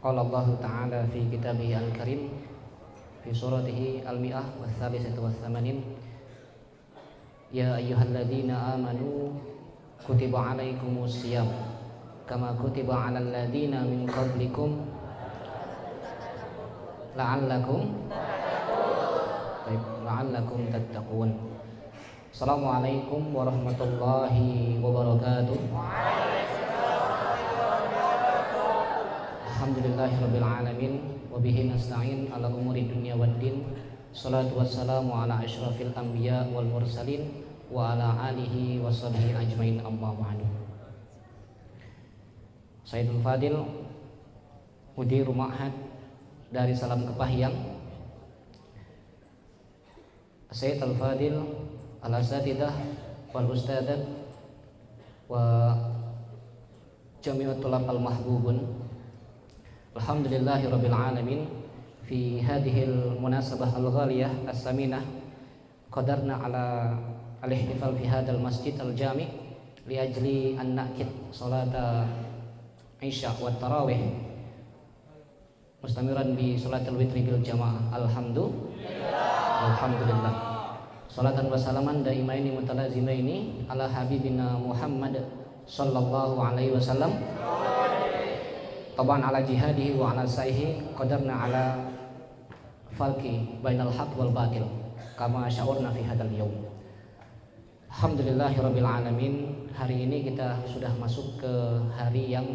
Qala Allah Ta'ala fi kitabih al-karim fi suratihi al-mi'ah wa thalithati wa thamanin Ya ayyuhalladzina amanu kutiba alaikumus siyam kama kutiba alal ladzina min qablikum la'allakum tattaqun. Assalamualaikum warahmatullahi wabarakatuh. Alhamdulillahirabbil alamin wa bihi nasta'in ala umuri dunya waddin. Shalatu wassalamu ala asyrafil anbiya wal mursalin wa ala alihi washabihi ajmain, amma ba'du. Sayyidul Fadil Mudir Ma'had dari Salam Kepahyang, Sayyid Al-Fadil Al-Asatidah wal Ustadah wa Jami'at Tulab Al-Mahbubun, Alhamdulillahi Rabbil Alamin. Fi hadhil munasabah al-ghaliyah as-saminah qadarna ala al-ihtifal fi hadal masjid al-jami' li ajli an na'kid salata isya wa tarawih mustamiran bi salatul witri bil jamaah. Alhamdulillah. Salatan wa salaman daimaini mutalazimaini ala habibina Muhammad sallallahu alaihi wasallam, taban ala jihadihi wa ala saihi qadarna ala falki bainal haq wal batil kama sya'urna fi hadal yawm. Alhamdulillahirabbil alamin. Hari ini kita sudah masuk ke hari yang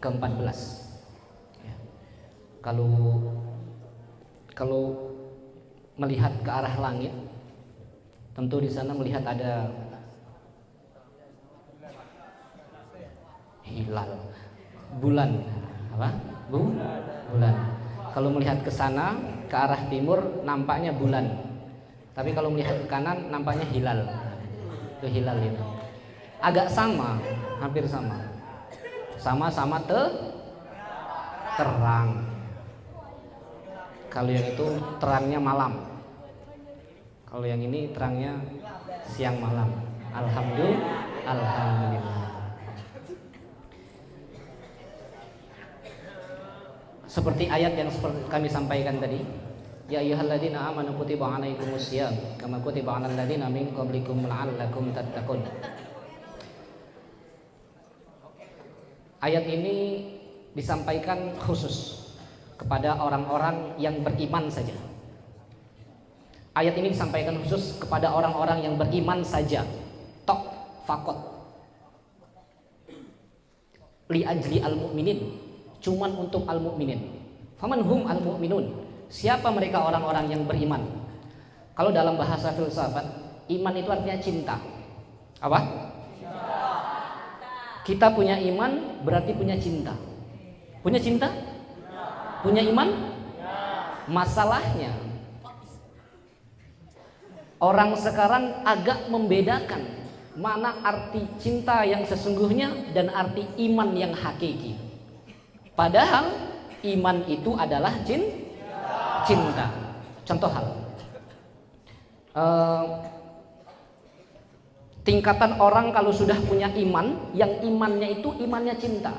ke-14 ya. Kalau melihat ke arah langit, tentu di sana melihat ada hilal, bulan, apa? Bulan. Kalau melihat ke sana, ke arah timur, nampaknya bulan. Tapi kalau melihat ke kanan, nampaknya hilal. Itu hilal itu. Agak sama, hampir sama. Sama-sama terang. Kalau yang itu terangnya malam. Kalau yang ini terangnya siang malam. Alhamdulillah. Seperti ayat yang kami sampaikan tadi, ya ayyuhalladzina amanu kutiba alaikumus syiyam kama kutiba alal ladzina min qablikum la'allakum tattaqun. Ayat ini disampaikan khusus kepada orang-orang yang beriman saja. Ayat ini disampaikan khusus kepada orang-orang yang beriman saja. Tok fakot. Li ajli al-mu'minin, cuman untuk al-mu'minin. Faman hum al-mu'minun, siapa mereka orang-orang yang beriman? Kalau dalam bahasa filsafat, iman itu artinya cinta. Apa? Kita punya iman berarti punya cinta. Punya cinta? Punya iman? Masalahnya orang sekarang agak membedakan mana arti cinta yang sesungguhnya dan arti iman yang hakiki. Padahal iman itu adalah cinta. Contoh hal, tingkatan orang kalau sudah punya iman, yang imannya itu imannya cinta.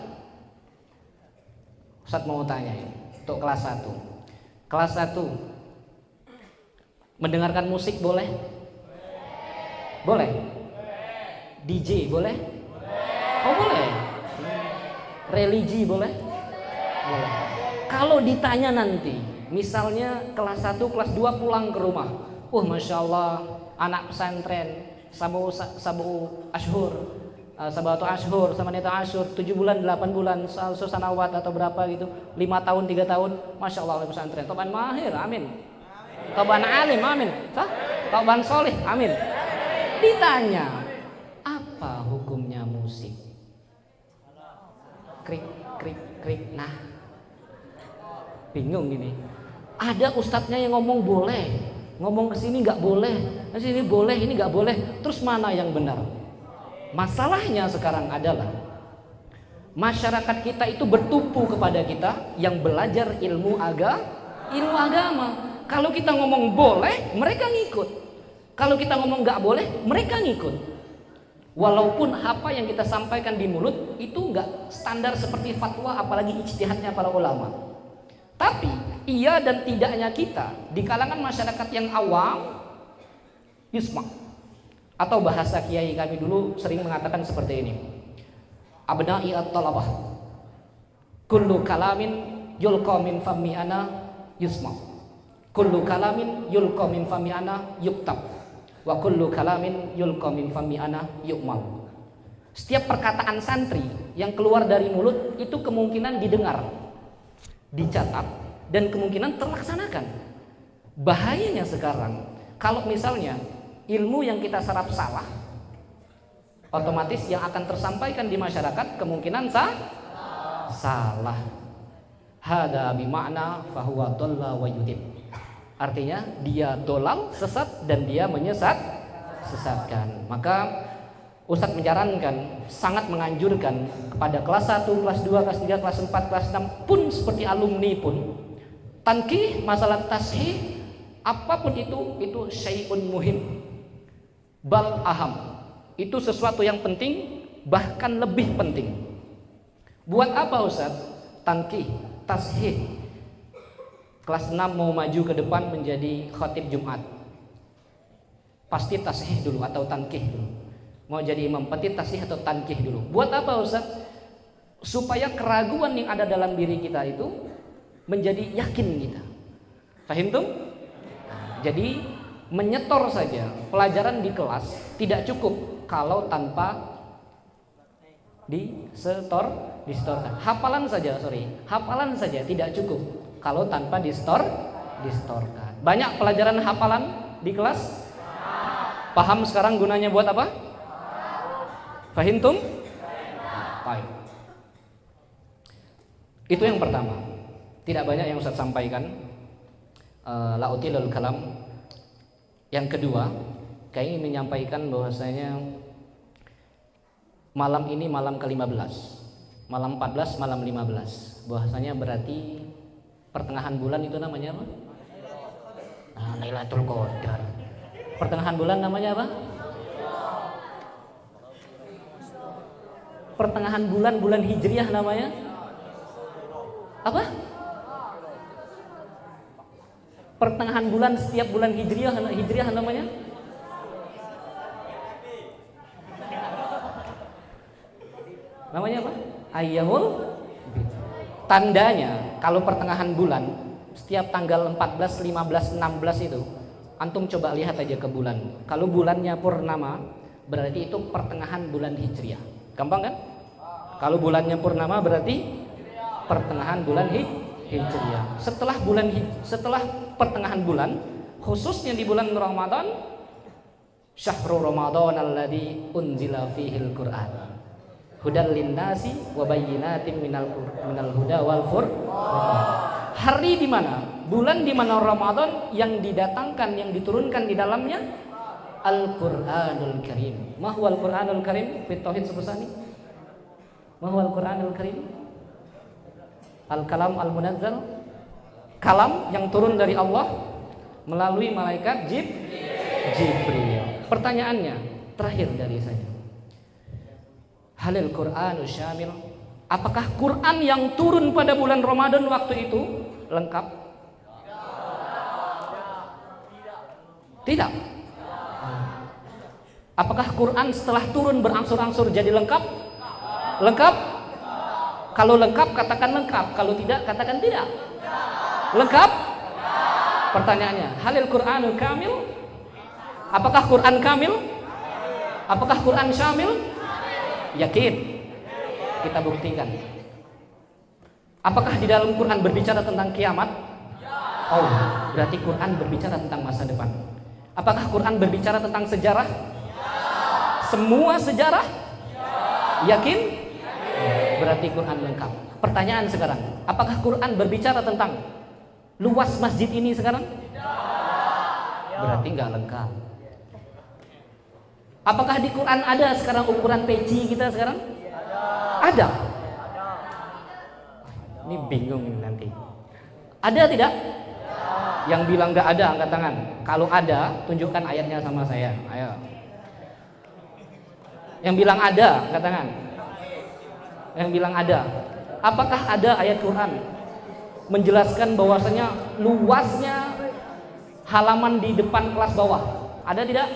Ustaz mau tanya ya, untuk kelas 1. Kelas 1 mendengarkan musik boleh? Boleh? DJ boleh? Oh boleh. Religi boleh? Boleh. Kalau ditanya nanti, misalnya kelas 1, kelas 2 pulang ke rumah, Masya Allah, anak pesantren, sabu ashur, sabatu ashur, sama neta ashur, 7 bulan, 8 bulan, sanawat atau berapa gitu, 5 tahun, 3 tahun, Masya Allah, anak pesantren, toban mahir, amin. Toban alim, amin. Toban solih, amin. Ditanya, apa hukumnya musik? Krik, krik, krik, nah. Bingung ini. Ada ustadznya yang ngomong boleh, ngomong kesini nggak boleh, kesini boleh, ini nggak boleh. Terus mana yang benar? Masalahnya sekarang adalah masyarakat kita itu bertumpu kepada kita yang belajar ilmu agama. Kalau kita ngomong boleh, mereka ngikut. Kalau kita ngomong nggak boleh, mereka ngikut. Walaupun apa yang kita sampaikan di mulut itu nggak standar seperti fatwa, apalagi ijtihadnya para ulama. Tapi iya dan tidaknya kita di kalangan masyarakat yang awam, yusma, atau bahasa kiai kami dulu sering mengatakan seperti ini. Abna'i at-talabah, kullu kalamin yulqa min fammi ana yusma, kullu kalamin yulqa min fammi ana yuktab, wa kullu kalamin yulqa min fammi ana yu'mal. Setiap perkataan santri yang keluar dari mulut itu kemungkinan didengar, dicatat, dan kemungkinan terlaksanakan. Bahayanya sekarang kalau misalnya ilmu yang kita serap salah, otomatis yang akan tersampaikan di masyarakat kemungkinan salah. Hada bimakna fahuwa dhalla wa yudib. Artinya dia dolal, sesat, dan dia sesatkan. Maka Ustadz menyarankan, sangat menganjurkan kepada kelas 1, kelas 2, kelas 3, kelas 4, kelas 6 pun seperti alumni pun, tankih, masalah tashih, apapun itu syai'un muhim, bal aham. Itu sesuatu yang penting, bahkan lebih penting. Buat apa Ustadz? Tankih, tashih. Kelas 6 mau maju ke depan menjadi khatib Jumat, pasti tasih dulu atau tankih dulu. Mau jadi imam, pasti tasih atau tankih dulu. Buat apa Ustaz? Supaya keraguan yang ada dalam diri kita itu menjadi yakin kita. Fahim tuh? Jadi menyetor saja pelajaran di kelas tidak cukup kalau tanpa disetorkan. Hafalan saja tidak cukup kalau tanpa distorkan. Banyak pelajaran hafalan di kelas. Paham sekarang gunanya buat apa? Fahimtum? Baik. Itu yang pertama. Tidak banyak yang Ustaz sampaikan. La'utilul kalam. Yang kedua, kami ingin menyampaikan bahwasanya malam ini malam ke-15, malam 14, malam 15. Bahwasanya berarti pertengahan bulan itu namanya apa? Lailatul Qadar. Pertengahan bulan namanya apa? Pertengahan bulan Hijriah namanya apa? Pertengahan bulan setiap bulan Hijriah namanya apa? Ayyamul. Tandanya kalau pertengahan bulan setiap tanggal 14, 15, 16 itu antum coba lihat aja ke bulan. Kalau bulannya purnama berarti itu pertengahan bulan Hijriah. Gampang kan? Kalau bulannya purnama berarti pertengahan bulan Hijriah. Setelah pertengahan bulan, khususnya di bulan Ramadan, syahrul Ramadan alladzi unzila fihil Qur'an. Hudal linnasi wa bayyinatin minal huda wal furqan. Hari di mana? Bulan di mana Ramadan yang didatangkan, yang diturunkan di dalamnya Al-Qur'anul Karim. Ma huwal Qur'anul Karim? Fi tauhid sebesani. Ma huwal Qur'anul Karim? Al-Kalam Al-Munazzal. Kalam yang turun dari Allah melalui malaikat Jibril. Pertanyaannya terakhir dari saya. Halil Qur'anu syamil. Apakah Quran yang turun pada bulan Ramadan waktu itu lengkap? Tidak. Apakah Quran setelah turun berangsur-angsur jadi lengkap? Lengkap? Kalau lengkap katakan lengkap, kalau tidak katakan tidak. Lengkap? Pertanyaannya, halil Qur'anul kamil? Apakah Quran kamil? Apakah Quran syamil? Yakin? Kita buktikan. Apakah di dalam Quran berbicara tentang kiamat? Oh, berarti Quran berbicara tentang masa depan. Apakah Quran berbicara tentang sejarah? Semua sejarah? Yakin? Berarti Quran lengkap. Pertanyaan sekarang, apakah Quran berbicara tentang luas masjid ini sekarang? Berarti nggak lengkap. Apakah di Quran ada sekarang ukuran peci kita sekarang? Ada. Ini bingung nanti. Ada tidak? Yang bilang nggak ada angkat tangan. Kalau ada, tunjukkan ayatnya sama saya. Ayo. Yang bilang ada, katakan. Yang bilang ada. Apakah ada ayat Quran menjelaskan bahwasanya luasnya halaman di depan kelas bawah? Ada tidak?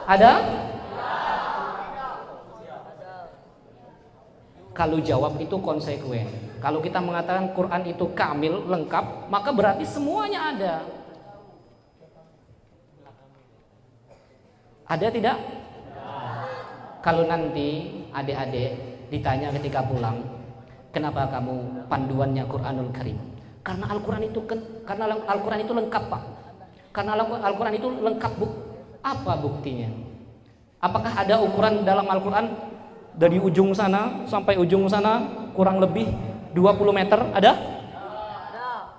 Ada? Kalau jawab itu konsekuen. Kalau kita mengatakan Quran itu kamil, lengkap, maka berarti semuanya ada. Ada tidak? Kalau nanti adik-adik ditanya ketika pulang, kenapa kamu panduannya Quranul Karim? Karena Al-Quran itu lengkap, Pak. Karena Al-Quran itu lengkap, Bu. Apa buktinya? Apakah ada ukuran dalam Al-Quran dari ujung sana sampai ujung sana kurang lebih 20 meter? Ada?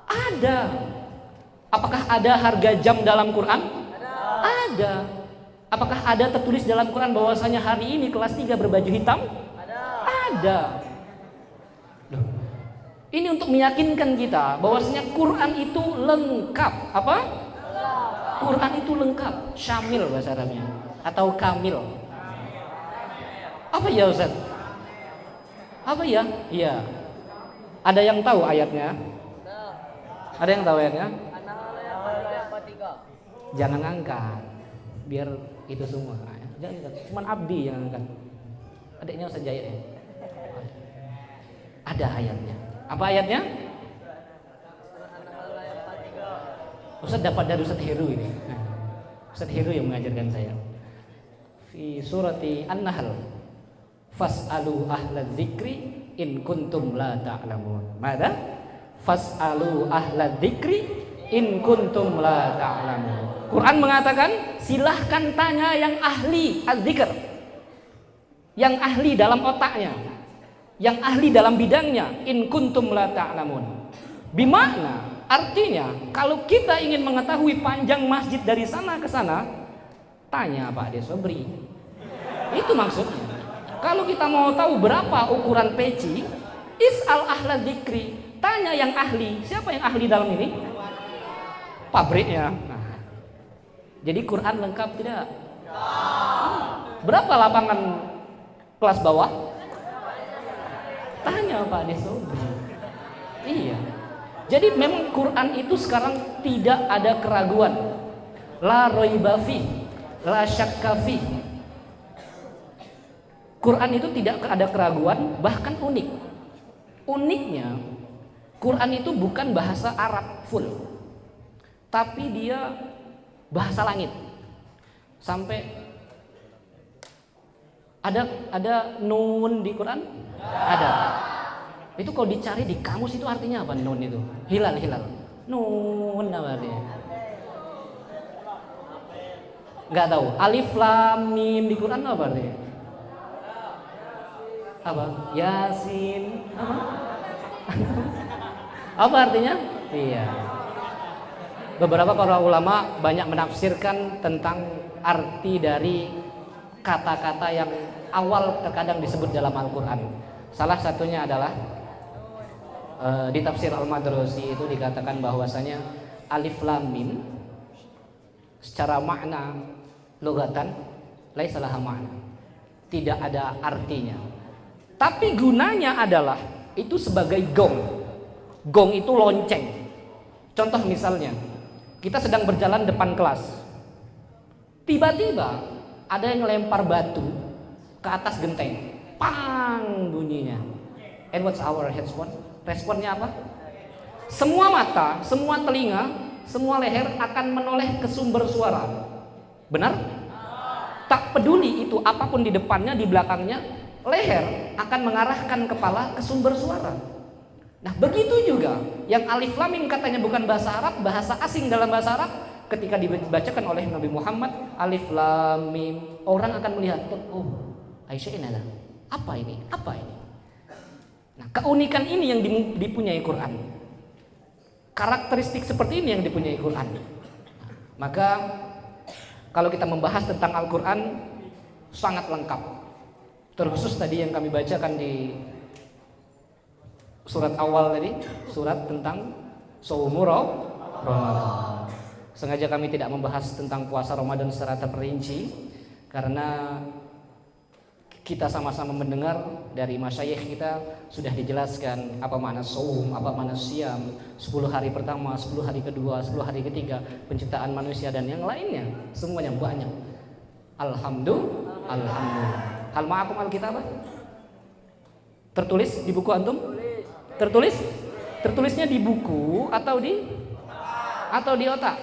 Ada. Apakah ada harga jam dalam Quran? Ada. Apakah ada tertulis dalam Quran bahwasanya hari ini kelas 3 berbaju hitam? Ada. Loh. Ini untuk meyakinkan kita bahwasanya Quran itu lengkap. Apa? Quran itu lengkap, syamil bahasa Arabnya, atau kamil. Apa ya Ustaz? Apa ya? Iya. Ada yang tahu ayatnya? Ada yang tahu ayatnya? Jangan angkat, biar itu semua. Jangan, cuma Abdi yang angkat. Adiknya Ustaz Jaya ya. Ada ayatnya. Apa ayatnya? Ustaz dapat dari Ustaz Heru ini. Ustaz Heru yang mengajarkan saya. Fi surati An-Nahl. Fas'alu ahla dzikri in kuntum la ta'lamun. Mada? Fas'alu ahla dzikri in kuntum la ta'lamun. Quran mengatakan, silahkan tanya yang ahli az-zikr. Yang ahli dalam otaknya, yang ahli dalam bidangnya, in kuntum la ta'lamun. Bimakna, artinya kalau kita ingin mengetahui panjang masjid dari sana ke sana, tanya Pak Desobri. Itu maksudnya. Kalau kita mau tahu berapa ukuran peci, is'al ahla dzikri, tanya yang ahli. Siapa yang ahli dalam ini? Pabriknya. Nah, jadi Quran lengkap tidak? Berapa lapangan kelas bawah? Tanya Pak Desobri. Iya. Jadi memang Quran itu sekarang tidak ada keraguan. La raiba fi, la syakka fi. Quran itu tidak ada keraguan, bahkan unik. Uniknya, Quran itu bukan bahasa Arab full, tapi dia bahasa langit. Sampai ada nun di Quran? Ada. Itu kalau dicari di kamus itu artinya apa nun itu? Hilal. Nun apa artinya? Nggak tahu. Alif lam mim di Quran apa artinya? Apa? Yasin. Apa? Apa artinya? Iya. Beberapa para ulama banyak menafsirkan tentang arti dari kata-kata yang awal terkadang disebut dalam Al-Quran. Salah satunya adalah di tafsir Al-Madrusi itu dikatakan bahwasanya alif lam mim secara makna lugatan laisa laha makna, tidak ada artinya. Tapi gunanya adalah itu sebagai gong. Gong itu lonceng. Contoh misalnya, kita sedang berjalan depan kelas. Tiba-tiba ada yang lempar batu ke atas genteng. Pang bunyinya. And what's our response? Responnya apa? Semua mata, semua telinga, semua leher akan menoleh ke sumber suara. Benar? Tak peduli itu apapun di depannya, di belakangnya, leher akan mengarahkan kepala ke sumber suara. Nah, begitu juga yang alif lam mim katanya bukan bahasa Arab, bahasa asing dalam bahasa Arab, ketika dibacakan oleh Nabi Muhammad alif lam mim, orang akan melihat, oh, Aisyah ini adalah apa ini? Apa ini? Nah, keunikan ini yang dipunyai Quran. Karakteristik seperti ini yang dipunyai Quran. Maka kalau kita membahas tentang Al-Quran sangat lengkap. Terkhusus tadi yang kami bacakan di surat awal tadi, surat tentang Shaumur Ramadan. Sengaja kami tidak membahas tentang puasa Ramadan secara terperinci karena Kita sama-sama mendengar dari masyayikh kita sudah dijelaskan apa makna saum, apa makna siam, 10 hari pertama, 10 hari kedua, 10 hari ketiga, penciptaan manusia dan yang lainnya, semuanya banyak. Alhamdulillah. Hal ma'akum alkitabah? Tertulis di buku antum? Tertulis? Tertulisnya di buku atau di otak?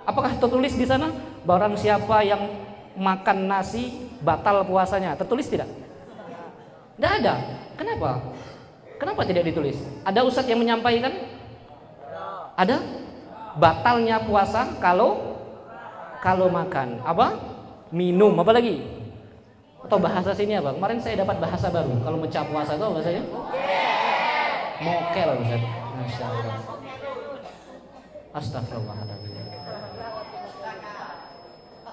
Apakah tertulis di sana barang siapa yang makan nasi batal puasanya? Tertulis tidak? Tidak ada. Kenapa? Kenapa tidak ditulis? Ada ustadz yang menyampaikan? Ada? Batalnya puasa kalau makan apa? Minum, apa lagi? Atau bahasa sini apa? Kemarin saya dapat bahasa baru. Kalau mecah puasa itu apa bahasanya? Mokel. Masya Allah. Astagfirullahaladzim.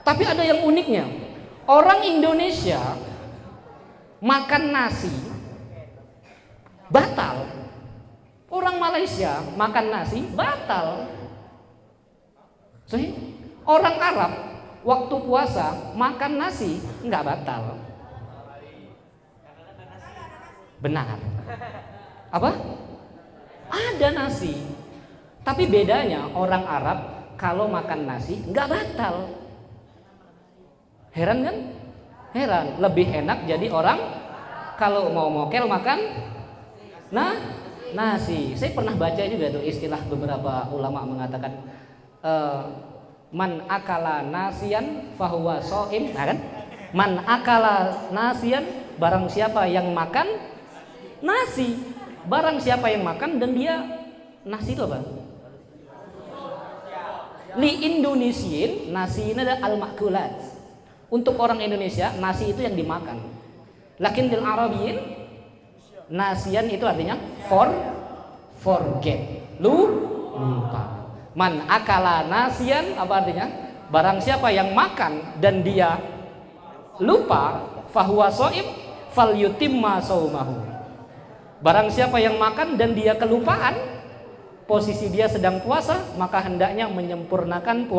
Tapi ada yang uniknya. Orang Indonesia makan nasi batal. Orang Malaysia makan nasi batal. Orang Arab waktu puasa makan nasi nggak batal. Benar. Apa? Ada nasi. Tapi bedanya orang Arab kalau makan nasi nggak batal. Heran kan? Heran. Lebih enak jadi orang kalau mau mokel makan nasi. Saya pernah baca juga tuh istilah beberapa ulama mengatakan man akala nasian fahuwa shaim, nah kan? Man akala nasian, barang siapa yang makan nasi, barang siapa yang makan dan dia nasi itu apa? Li Indonesian nasi ini adalah al-makulat. Untuk orang Indonesia nasi itu yang dimakan. Lakin lil Arabiyin nasian itu artinya forget, lupa. Man akala nasian apa artinya? Barang siapa yang makan dan dia lupa, fahuwa shaim falyutimma shaumahu. Barang siapa yang makan dan dia kelupaan, posisi dia sedang puasa, maka hendaknya menyempurnakan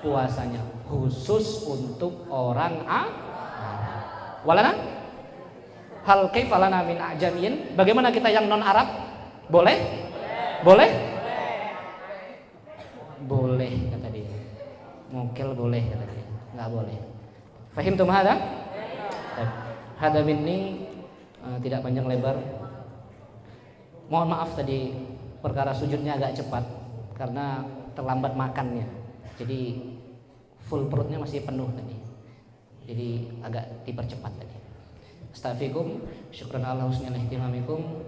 puasanya, khusus untuk orang walana hal kaifalana min ajamiin. Bagaimana kita yang non Arab? Boleh kata dia. Mokel boleh kata dia. Enggak boleh. Fahimtum hada? Hada minni, tidak panjang lebar. Mohon maaf tadi perkara sujudnya agak cepat karena terlambat makannya. Jadi full perutnya masih penuh tadi. Jadi agak dipercepat tadi. Astaghfirukum, syukran Allah husnul ihtimamikum.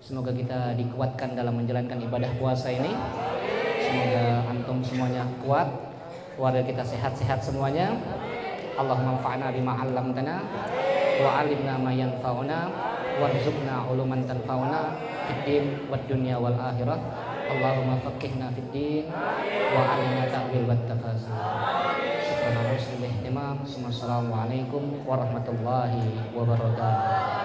Semoga kita dikuatkan dalam menjalankan ibadah puasa ini. Semoga antum semuanya kuat, keluarga kita sehat-sehat semuanya. Allahumma anfa'na bima 'allamtana wa 'allimna ma yanfa'una warzuqna 'uluman tanfa'una fid din wad dunya wal akhirah. Allahumma faqihna fid din wa 'allimna ta'wil wat tafasir. Syukran ala husnil ihtimam. Assalamualaikum warahmatullahi wabarakatuh.